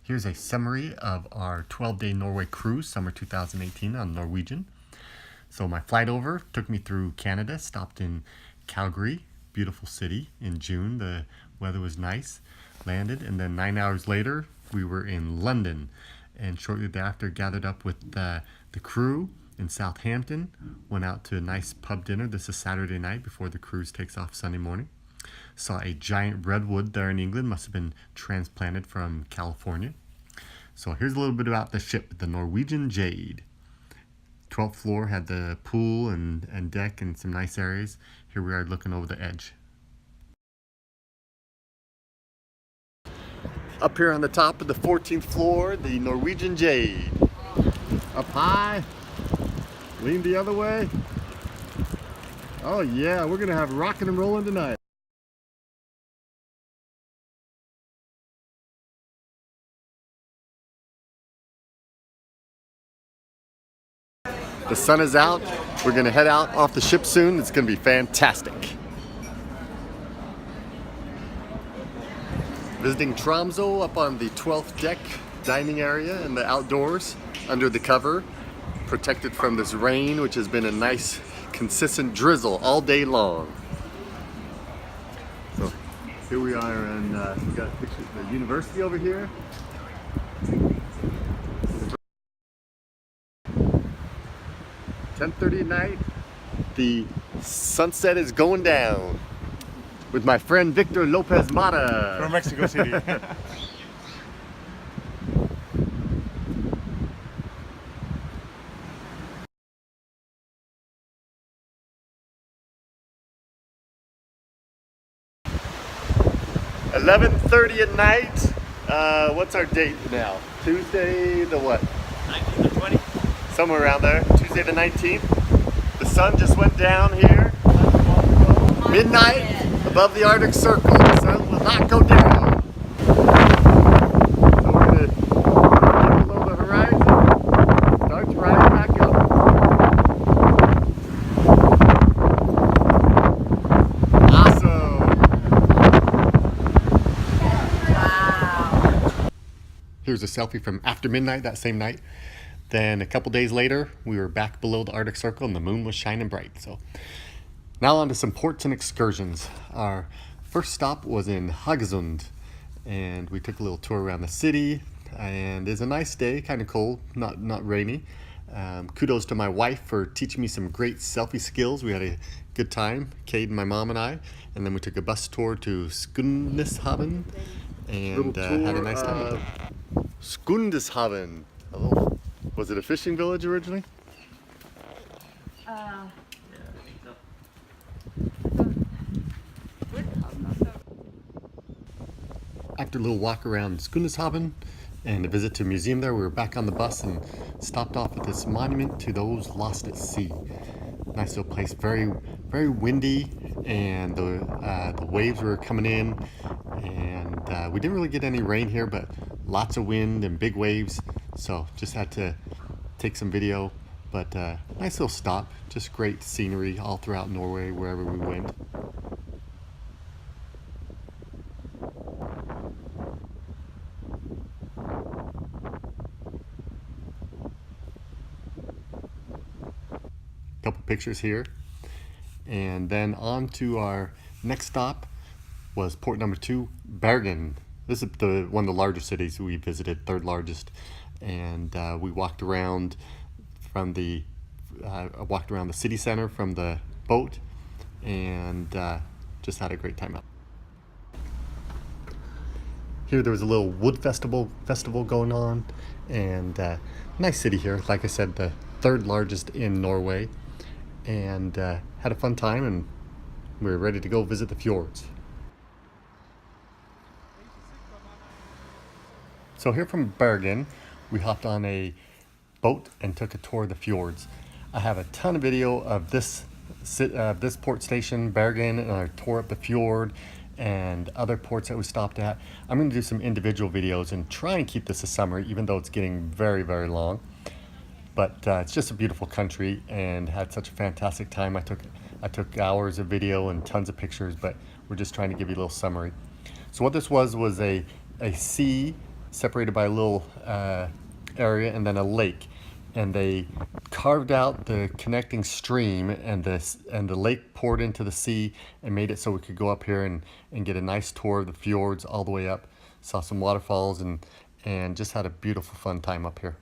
Here's a summary of our 12-day Norway cruise, summer 2018 on Norwegian. So my flight over took me through Canada, stopped in Calgary, beautiful city in June. The weather was nice, landed, and then 9 hours later, we were in London. And shortly thereafter, gathered up with the crew in Southampton, went out to a nice pub dinner. This is Saturday night before the cruise takes off Sunday morning. Saw a giant redwood there in England, must have been transplanted from California. So here's a little bit about the ship, the Norwegian Jade. 12th floor had the pool and deck and some nice areas. Here we are looking over the edge. Up here on the top of the 14th floor, the Norwegian Jade. Up high, lean the other way. Oh yeah, we're gonna have rockin' and rollin' tonight. The sun is out. We're gonna head out off the ship soon. It's gonna be fantastic. Visiting Tromsø up on the 12th deck dining area in the outdoors under the cover, protected from this rain, which has been a nice consistent drizzle all day long. So here we are, and we've got pictures of the university over here. 10:30 at night, the sunset is going down with my friend Victor Lopez Mata from Mexico City. $11:30 at night. What's our date now? Tuesday the what? 19th or 20th? Somewhere around there. Tuesday the 19th. The sun just went down here. Midnight above the Arctic Circle. The sun will not go down. So we're going to get below the horizon. Start to rise back up. Awesome. Wow. Here's a selfie from after midnight that same night. Then a couple days later, we were back below the Arctic Circle and the moon was shining bright. So now on to some ports and excursions. Our first stop was in Haugesund, and we took a little tour around the city, and it's a nice day, kind of cold, not rainy. Kudos to my wife for teaching me some great selfie skills. We had a good time, Cade, my mom and I, and then we took a bus tour to Skundeshavn and had a nice time with them. Skundeshavn. Was it a fishing village originally? After a little walk around Skundeshavn and a visit to a museum there, we were back on the bus and stopped off at this monument to those lost at sea. Nice little place, very, very windy, and the waves were coming in, and we didn't really get any rain here, but lots of wind and big waves, so just had to take some video. But nice little stop, just great scenery all throughout Norway wherever we went. Couple pictures here, and then on to our next stop was port number 2, Bergen. This is one of the largest cities we visited, third largest, and we walked around from the city center from the boat, and just had a great time out. Here there was a little wood festival going on, and nice city here. Like I said, the third largest in Norway, and had a fun time, and we were ready to go visit the fjords. So here from Bergen, we hopped on a boat and took a tour of the fjords. I have a ton of video of this port station, Bergen, and our tour up the fjord and other ports that we stopped at. I'm going to do some individual videos and try and keep this a summary, even though it's getting very, very long. But it's just a beautiful country, and had such a fantastic time. I took hours of video and tons of pictures, but we're just trying to give you a little summary. So what this was a sea separated by a little area and then a lake. And they carved out the connecting stream, and the lake poured into the sea and made it so we could go up here and get a nice tour of the fjords all the way up. Saw some waterfalls and just had a beautiful fun time up here.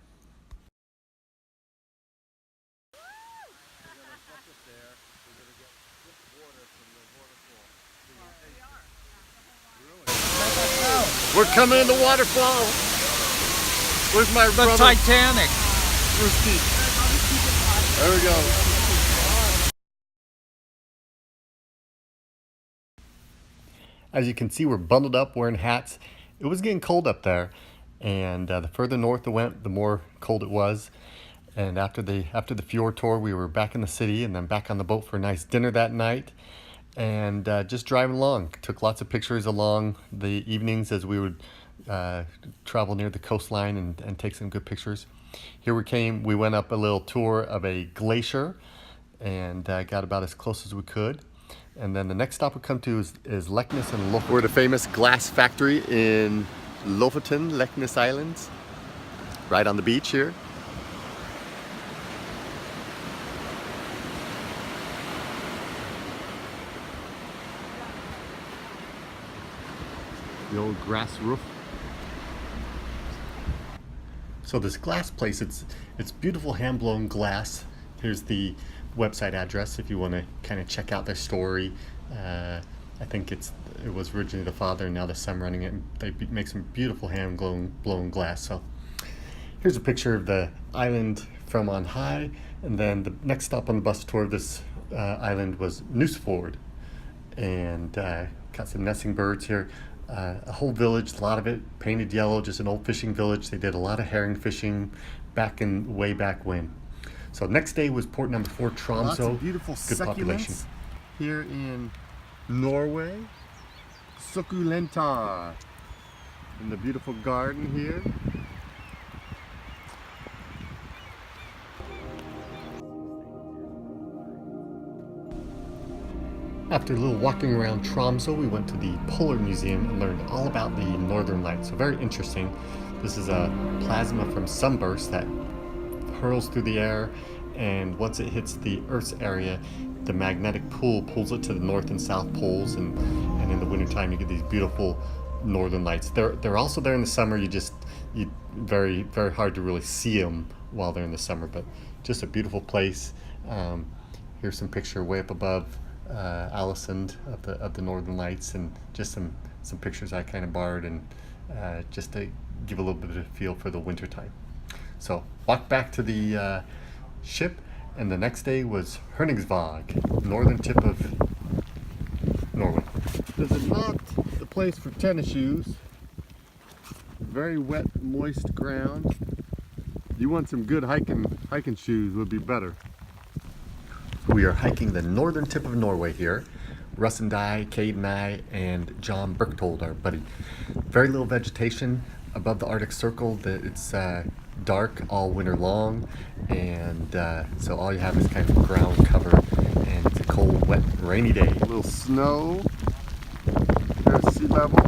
We're coming in the waterfall. Where's my brother? The Titanic. There we go. As you can see, we're bundled up, wearing hats. It was getting cold up there, and the further north it went, the more cold it was. And after the fjord tour, we were back in the city and then back on the boat for a nice dinner that night. And just driving along. Took lots of pictures along the evenings as we would travel near the coastline and take some good pictures. Here we went up a little tour of a glacier and got about as close as we could. And then the next stop we come to is Leknes and Lofoten. We're at a famous glass factory in Lofoten, Leknes Islands, right on the beach here. The old grass roof. So this glass place, it's beautiful hand-blown glass. Here's the website address if you want to kind of check out their story. I think it was originally the father and now the son running it. They make some beautiful hand-blown glass. So here's a picture of the island from on high, and then the next stop on the bus tour of this island was Nusfjord, and got some nesting birds here. A whole village, a lot of it painted yellow, just an old fishing village. They did a lot of herring fishing way back when. So next day was port number 4, Tromsø. Lots of beautiful good population here in Norway. Succulenta. In the beautiful garden here. After a little walking around Tromsø, we went to the Polar Museum and learned all about the Northern Lights. So very interesting. This is a plasma from sunburst that hurls through the air, and once it hits the Earth's area, the magnetic pull pulls it to the North and South poles, and in the wintertime you get these beautiful Northern Lights. They're also there in the summer. Very, very hard to really see them while they're in the summer, but just a beautiful place. Here's some picture way up above Alisund of the Northern Lights, and just some pictures I kind of borrowed, and just to give a little bit of a feel for the winter time. So walked back to the ship, and the next day was Honningsvåg, northern tip of Norway. This is not the place for tennis shoes. Very wet, moist ground. You want some good hiking shoes would be better. We are hiking the northern tip of Norway here. Russ and I, Cade and I, and John Berchtold, our buddy. Very little vegetation above the Arctic Circle. It's dark all winter long, and so all you have is kind of ground cover, and it's a cold, wet, rainy day. A little snow. There's sea level.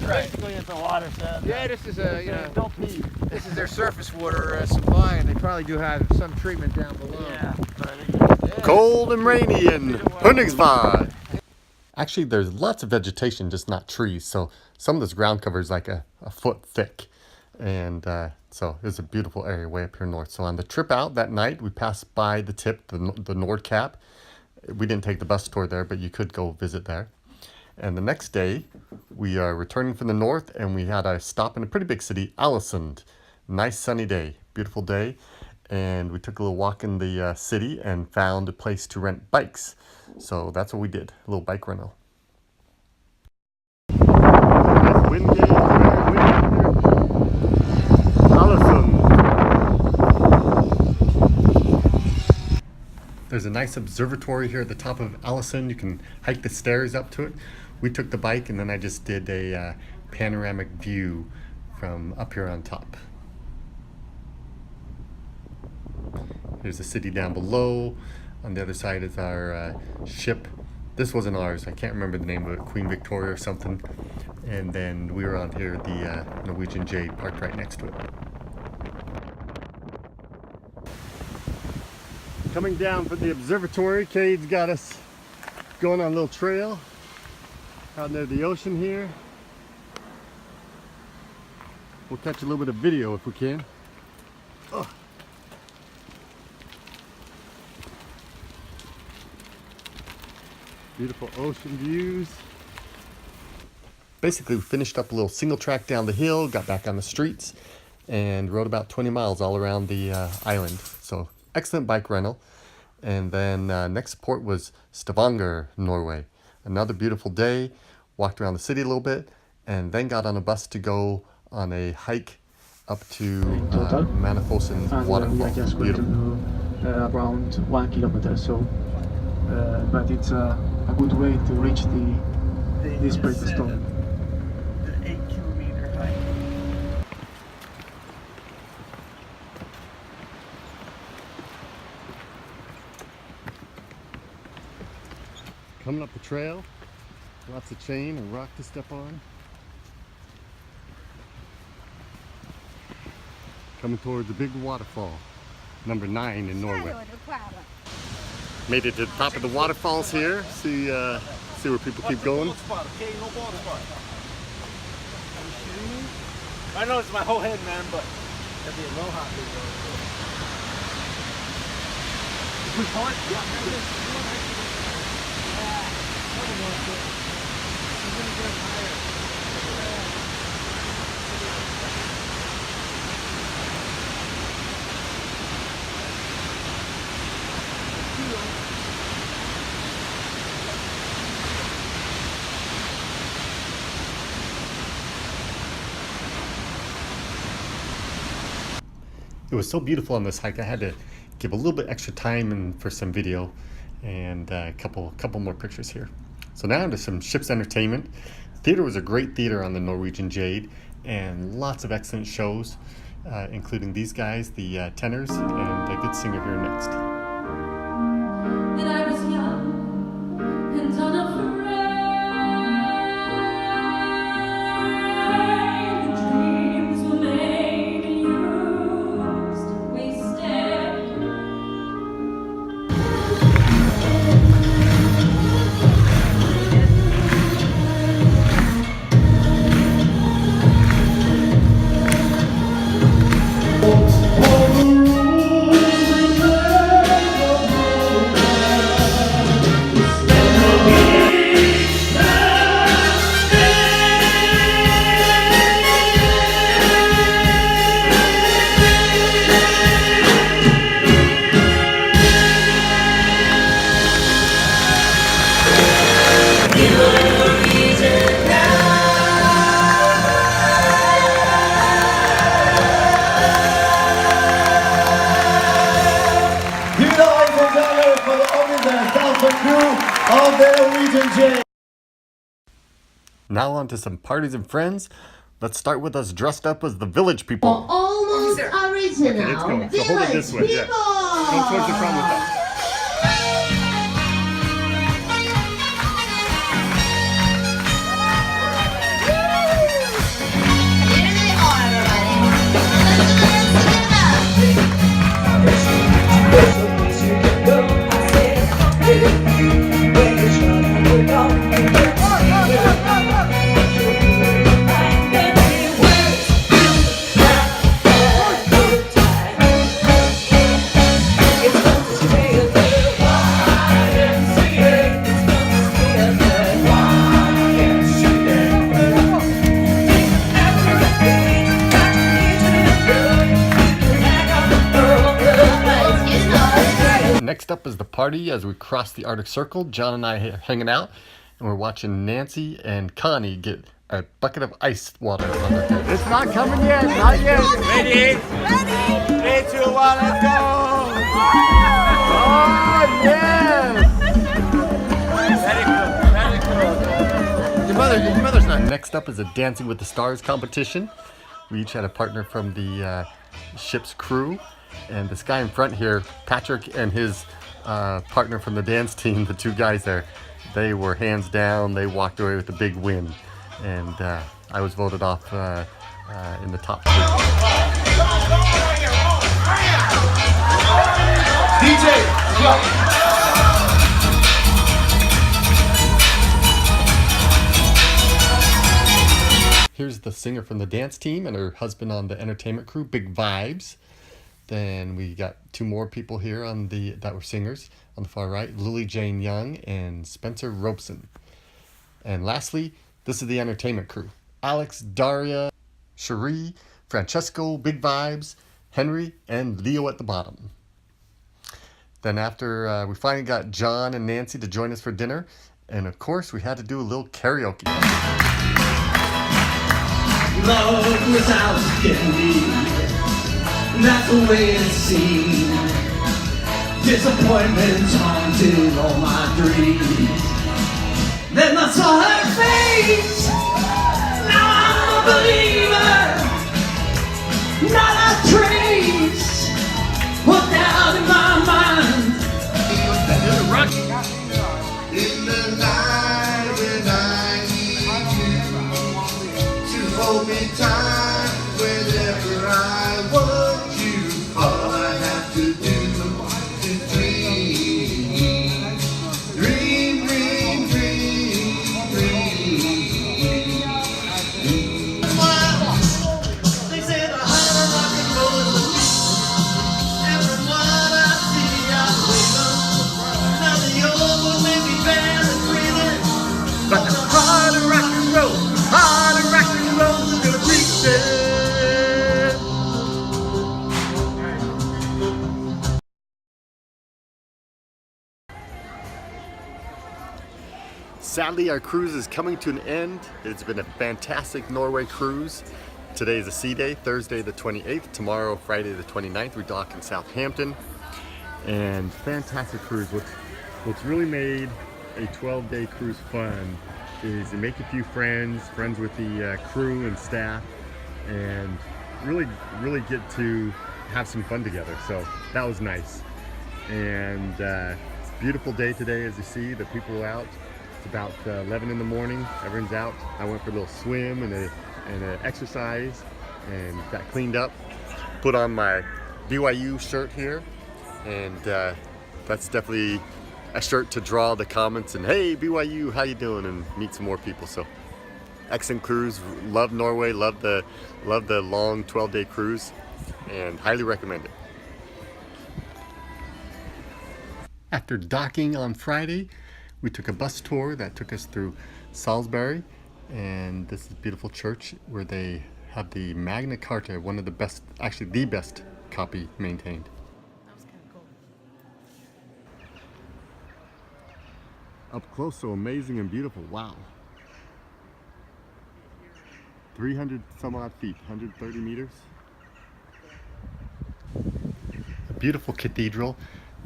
Basically, it's a water set. Yeah, this is a Don't pee. this is their surface water supply, and they probably do have some treatment down below. Yeah, Cold and rainy in Honningsvåg. Actually, there's lots of vegetation, just not trees. So some of this ground cover is like a foot thick. And so it's a beautiful area way up here north. So on the trip out that night, we passed by the tip, the Nordkapp. We didn't take the bus tour there, but you could go visit there. And the next day, we are returning from the north, and we had a stop in a pretty big city, Alisund. Nice sunny day, beautiful day. And we took a little walk in the city and found a place to rent bikes. So that's what we did, a little bike rental. Nice windy, very windy here. Alisund. There's a nice observatory here at the top of Alisund. You can hike the stairs up to it. We took the bike, and then I just did a panoramic view from up here on top. Here's the city down below. On the other side is our ship This wasn't ours. I can't remember the name of it, Queen Victoria or something. And then we were on here, the Norwegian Jade, parked right next to it. Coming down from the observatory, Cade's got us going on a little trail out near the ocean here. We'll catch a little bit of video if we can. Oh. Beautiful ocean views. Basically, we finished up a little single track down the hill, got back on the streets, and rode about 20 miles all around the island. So, excellent bike rental. And then next port was Stavanger, Norway. Another beautiful day, walked around the city a little bit, and then got on a bus to go on a hike up to Manafossen waterfall. We are just going to go around 1 kilometer, so but it's a good way to reach this break stone. The 8-kilometer hike. Coming up the trail, lots of chain and rock to step on. Coming towards the big waterfall, number 9 in Norway. Made it to the top of the waterfalls here. See where people keep going. I know it's my whole head, man, but that'd be a low hop. If we call it, It was so beautiful on this hike. I had to give a little bit extra time and for some video and a couple more pictures here. So now into some ship's entertainment. Theater was a great theater on the Norwegian Jade and lots of excellent shows, including these guys, the tenors, and a good singer here next. That I was young and unafraid. The dreams were made and used, wasted. For the Untitled crew of the Norwegian Jade. Now on to some parties and friends. Let's start with us dressed up as the village people. Almost original. Let's go. So hold it this way. Yeah. Go towards the front with us. Here they are, everybody. Let's dance together. Next up is the party as we cross the Arctic Circle. John and I are hanging out, and we're watching Nancy and Connie get a bucket of ice water on their heads. It's not coming yet. Not yet. Ready? Ready? 3, 2, 1, let's go! Oh, yes. Very cool. Your mother's not. Next up is a Dancing with the Stars competition. We each had a partner from the ship's crew. And this guy in front here, Patrick, and his partner from the dance team, the two guys there, they were hands down, they walked away with a big win. And I was voted off in the top 3. DJ, go. Here's the singer from the dance team and her husband on the entertainment crew, Big Vibes. Then we got 2 more people here on that were singers on the far right, Lily Jane Young and Spencer Robeson. And lastly, this is the entertainment crew, Alex, Daria, Cherie, Francesco, Big Vibes, Henry, and Leo at the bottom. Then after we finally got John and Nancy to join us for dinner, and of course we had to do a little karaoke. Love without candy, that's the way it seems. Disappointments haunted all my dreams. Then I saw her face. Now I'm a believer. Not a trace put down in my mind. In the night when I need you to hold me tight whenever I want you. All I have to do is dream, dream, dream, dream, dream. They say the heart of rock and roll is the beat. Everyone I see, I wake up. Now the old one may be bad and breathing, but the heart of rock and roll, heart of rock and roll is gonna reach it. Sadly, our cruise is coming to an end. It's been a fantastic Norway cruise. Today is a sea day, Thursday the 28th. Tomorrow, Friday the 29th, we dock in Southampton. And fantastic cruise. What's really made a 12-day cruise fun is to make a few friends with the crew and staff, and really get to have some fun together. So that was nice. And beautiful day today, as you see, the people are out. It's about 11 in the morning, everyone's out. I went for a little swim and an exercise and got cleaned up. Put on my BYU shirt here, and that's definitely a shirt to draw the comments and, hey BYU, how you doing, and meet some more people. So excellent cruise, love Norway, love the long 12-day cruise, and highly recommend it. After docking on Friday, we took a bus tour that took us through Salisbury, and this is a beautiful church where they have the Magna Carta, one of the best, actually the best copy maintained. That was kind of cool. Up close, so amazing and beautiful. Wow. 300 some odd feet, 130 meters. A beautiful cathedral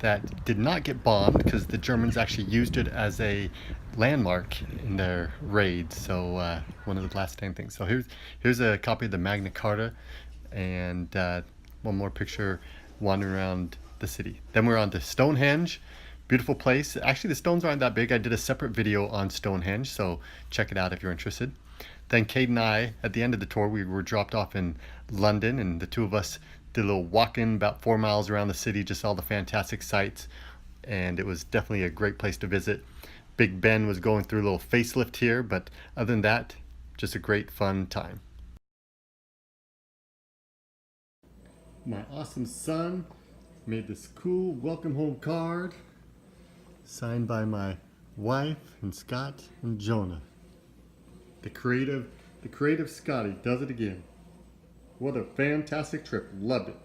that did not get bombed because the Germans actually used it as a landmark in their raids. So one of the last standing things. So here's a copy of the Magna Carta, and one more picture wandering around the city. Then we're on to Stonehenge. Beautiful place. Actually, the stones aren't that big. I did a separate video on Stonehenge, so check it out if you're interested. Then Kate and I, at the end of the tour, we were dropped off in London, and the two of us did a little walk-in about 4 miles around the city, just all the fantastic sights, and it was definitely a great place to visit. Big Ben was going through a little facelift here, but other than that, just a great fun time. My awesome son made this cool welcome home card signed by my wife and Scott and Jonah. The creative Scotty does it again. What a fantastic trip. Loved it.